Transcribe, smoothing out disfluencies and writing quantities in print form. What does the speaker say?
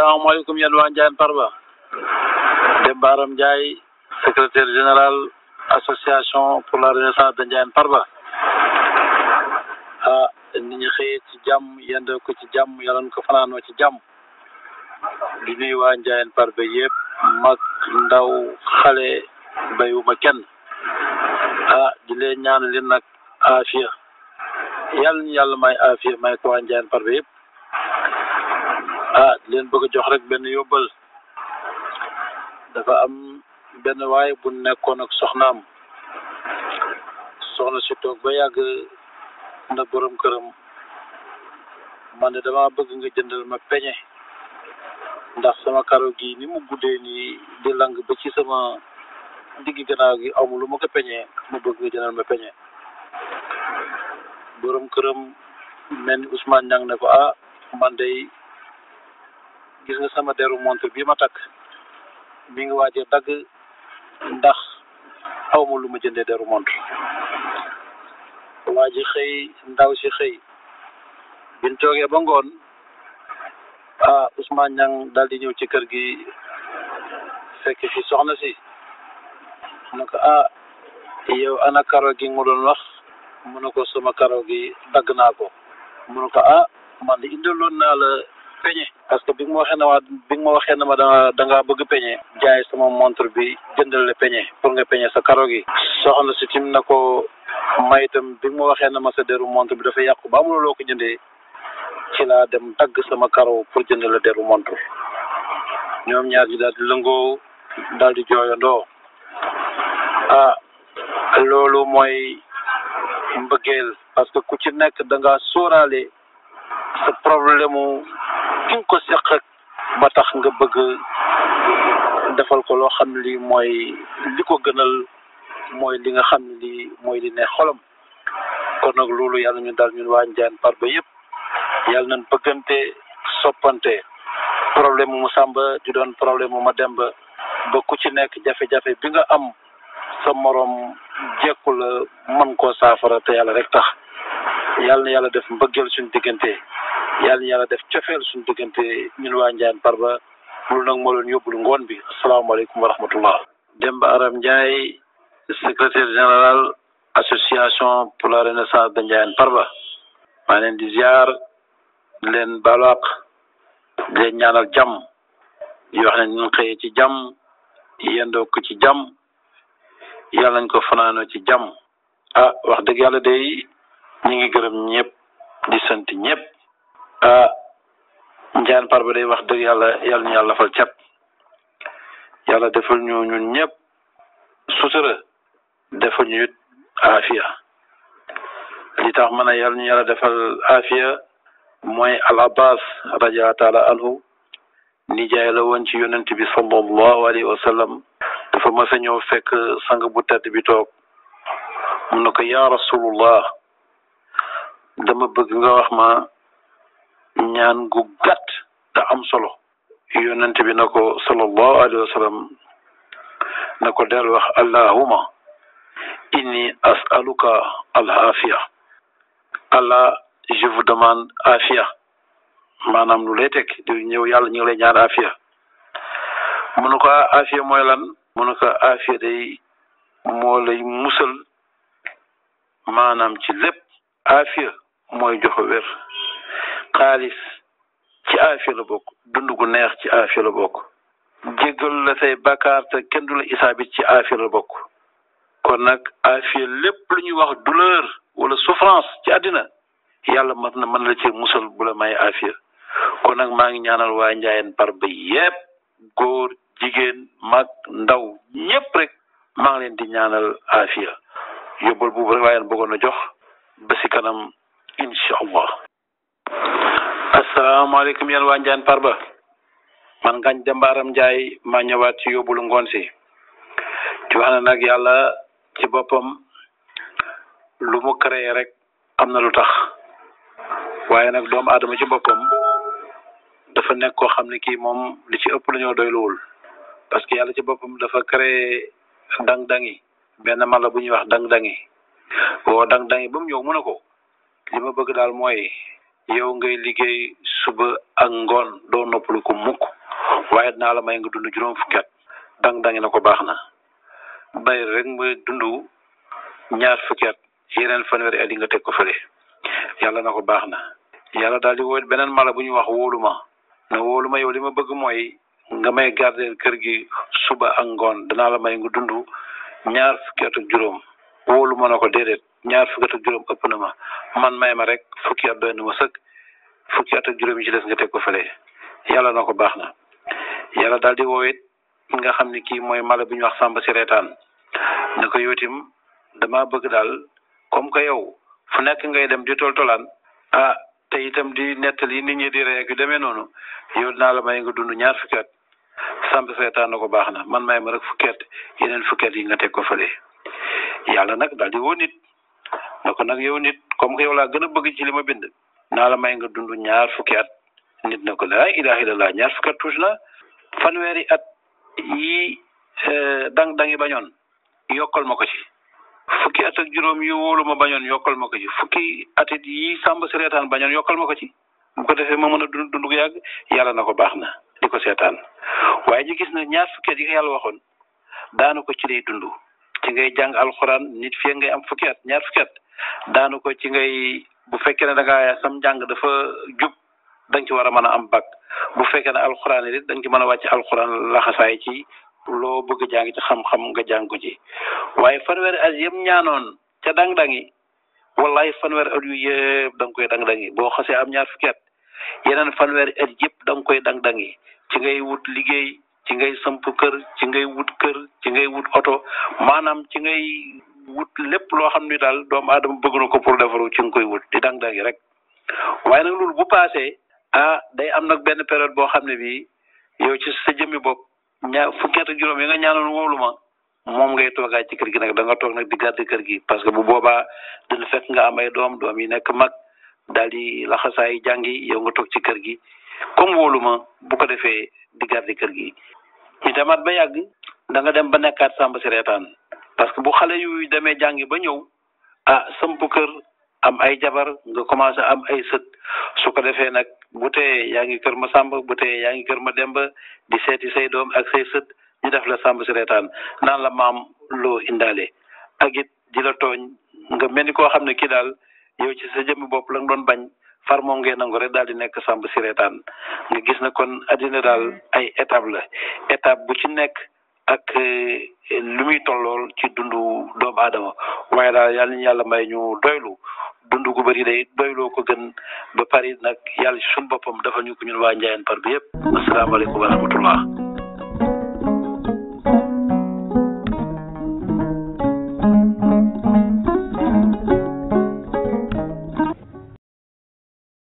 asalaamaaleykum yéen waa Ndiayène Farba Demba Aram Ndiaye secrétaire général association pour la renaissance de Ndiayène Farba nit ñi xëyee ci jàmm yendoo ko ci jàmm yàlla na ko fanaanoo ci jàmm di nuyu waa Ndiayène Farba yëpp mag ndaw xale bayuma kenn di leen ñaan leen nag aafiya yàlla ñu yàlla may aafiya may ko waa Ndiayène Farba yëpp di leen bëgg a jox rek benn yóbbal dafa am benn waay bu nekkoon ak soxnaam soxna si toog ba yàgg na borom këram man de dama bëgg nga jëndal ma peñe ndax sama karo gi ni mu guddee nii di lang ba ci sama diggi gannaaw gi amul lu ma ko peñee ma bëgg nga jëndal ma peñe borom këram mel ni Ousmane Niang ne ko man de gis nga sama deru montre bii ma takk mi ngi waaj a dagg ndax awma lu ma jëndee deru montre waa ji xëy ndaw si xëy biñ toogee ba ngoon Ousmane Niang daal di ñëw ci kër gi fekk fi soxna si mu ne ko yow ana karo gi nga doon wax mu ne ko sama karo gi dagg naa ko mu ne ko man di indiloon naa la peñe parce que bi nga ma waxee ne ma da ngaa bëgg peñe jaay sama montre bi jëndal la peñe pour nga peñe sa karo gi soxna si tim na ko may itam bi nga ma waxee ne ma sa deru montre bi dafa yàqu ba amuloo loo ko jëndee ci laa dem dagg sama karo pour jëndal la deru montre ñoom ñaar ji daal di lëngoo daal di jooyandoo loolu mooy mbëggeel parce que ku ci nekk da ngaa sóoraale sa problème mu ki nga ko seq ba tax nga bëgg defal ko loo xam ne lii mooy li ko gënal mooy li nga xam ne lii mooy li ne xolam kon nag loolu yàlla ñu daal ñun waa Ndiayène Farba yëpp yàlla nañ bëggante soppante problème mu Samba di doon problème mu Mademba ba ku ci nekk jafe-jafe bi nga am sa morom jekku la mën koo saafara te yàlla rek tax yàlla na yàlla def mbëggeel suñu diggante yàlla na yàlla def cofeel suñu diggante ñun waa Ndiayène Farba loolu nag moo leen yóbbul ngoon bi asalaamaaleykum wa rahmatullah Demba Aram Ndiaye secrétaire général association pour la renaissance de Ndiayène Farba maa leen di ziar di leen baalaq di leen ñaanal jàmm di wax ne ñu xëyee ci jàmm yendoo ko ci jàmm yàlla nañ ko fanaanoo ci jàmm wax dëgg yàlla day ñu ngi gërëm ñëpp di sant ñëpp Ndiayène Farba day wax dëgg yàlla yàlla ñu yàlla fal cat yàlla defal ñu ñun ñëpp sutura defal ñu it aafiya li tax mën a yàlla ñu yàlla defal aafiya mooy al abbas radiallahu taala anhu nijaay la woon ci yonent bi sallallahu alayhi wa sallam dafa mas a ñëw fekk sang bu tedd bi toog mun na ko yaa rasulullah dama bëgg nga wax ma ñaan gu gàtt te am solo yonent bi na ko sallallahu alayhi wa sallam na ko del wax allahuma inni as'aluka al afiya Allah je vous demande afiya maanaam lu lay teg di ñëw yàlla ñu ngi lay ñaan afiya mu ne ko afiya mooy lan mu ne ko afiya day moo lay musal maanaam ci lépp afiya mooy joxe wér xaalis ci afiya la bokk dund gu neex ci afiya la bokk jéggal la say bakkaar te kenn du la isaabit ci afiya la bokk kon nag afiya lépp lu ñuy wax douleur wala souffrance ci àddina yàlla mën la ci musal bu la may afiya kon nag maa ngi ñaanal waa Ndiayène Farba yépp góor jigéen mag ndaw ñépp rek maa ngi leen di ñaanal afiya yóbbal boobu rek waaye bëggoon a jox ba si kanam incha allah asalaamaaleykum yéen waa Ndiayène Farba man Ngagne Demba Aram Ndiaye maa ñëwaat ci yóbbulu ngoon si ci wax na nag yàlla ci boppam lu mu créé rek am na lu tax waaye nag doomu aadama ci boppam dafa nekk koo xam ne kii moom li ci ëpp la ñoo doyluwul parce que yàlla ci boppam dafa créé dang-dangi benn mala bu ñuy wax dang-dangi woo dang-dangi ba mu ñëw mu ne ko li ma bëgg daal mooy yow ngay liggéey suba ak ngoon doo noppalu ko mukk waaye dinaa la may nga dund juróom fukki at dang-dangi na ko baax na bay rek nga dund ñaar fukki at yeneen fanweeri at yi nga teg ko fële yàlla na ko baax na yàlla daal di woo beneen mala bu ñuy wax wóoluma na wóoluma yow li ma bëgg mooy nga may garder kër gi suba ak ngoon danaa la may nga dund ñaar fukki at ak juróom wóoluma na ko déedéet ñaar fukki at ak juróom ëpp na ma man may ma rek fukki at doy na ma sëkk fukki at ak juróom yi ci des nga teg ko fële yàlla na ko baax na yàlla daal di woo nga xam ne kii mooy mala bu ñuy wax sàmba si reetaan ne ko yow itam dama bëgg daal comme que yow fu nekk ngay dem di toltolaan te itam di nettali nit ñi di reek yu demee noonu yow dinaa la may nga dund ñaar fukki at sàmba si reetaan na ko baax na man may ma rek fukki at yeneen fukki at yi nga teg ko fële yàlla nag daal di woo nit na ko nag yow nit comme que yow laa gën a bëgg ci li ma bind naa la may nga dund ñaar fukki at nit na ko laa ilaaha illallaah ñaar fukki at tuuti na fanweeri at yi dang-dangi bañoon yokkal ma ko ci fukki at ak juróom yi wóolu ma bañoon yokkal ma ko ci fukki at it yi sàmba si reetaan bañoon yokkal ma ko ci bu ko defee ma mën a dund gu yàgg yàlla na ko baax na di ko seetaan waaye ñu gis na ñaar fukki at yi ko yàlla waxoon daanu ko ci lay dund ci ngay jàng alxuraan nit fii ngay am fukki at ñaar fukki at daanu ko ci ngay bu fekkee ne da ngaa sam njàng dafa jub da nga ci war a mën a am bac bu fekkee ne alxuraan it da nga ci mën a wàcc alxuraan laxasaay ci loo bëgg jàng ci xam-xam nga jàng ko ci waaye fanweeri at yëpp ñaanoon ca dang-dangi wallahi fanweeri at yu yëpp da nga koy dang-dangi boo xasee am ñaar fukki at yeneen fanweeri at yëpp da nga koy dang-dangi ci ngay wut liggéey ci ngay samp kër ci ngay wut kër ci ngay wut oto maanaam ci ngay wut lépp loo xam ni daal doomu aadama bëgg na ko pour defaru ci nga koy wut di dang-dangi rek waaye nag loolu bu paasee day am nag benn période boo xam ne bii yow ci sa jëmmi bopp fukki at ak juróom yi nga ñaanoon wóolu ma moom ngay toogaay ci kër gi nag da nga toog nag di garder kër gi parce que bu boobaa dina fekk nga am ay doom yi nekk mag daal di laxasaay jàngi yow nga toog ci kër gi comme wóolu ma bu ko defee di garder kër gi ñu demaat ba yàgg da nga dem ba nekkaat sàmba si reetaan parce que bu xale yu demee jàngi ba ñëw samp kër am ay jabar nga commencé am ay sët su ko defee nag bu tee yaa ngi kër ma sàmba bu tee yaa ngi kër ma demba di seeti say doom ak say sët ñu def la sàmba si reetaan naan la maam loo indaale ak it di la tooñ nga mel ni koo xam ne kii daal yow ci sa jëmmi bopp la nga doon bañ far moom ngay nangu rek daal di nekk sàmba si reetaan nga gis na kon addina daal ay étape la étape bu ci nekk ak lu muy tollool ci dundu doomu aadama waaye daal yàlla ñu yàlla may ñu doylu dundu gu bëri day doyloo ko gën ba pare nag yàlla ci suñu boppam dafa ñu ko ñun waa Ndiayène Par bi yëpp asalaamaaleykum wa rahmatullah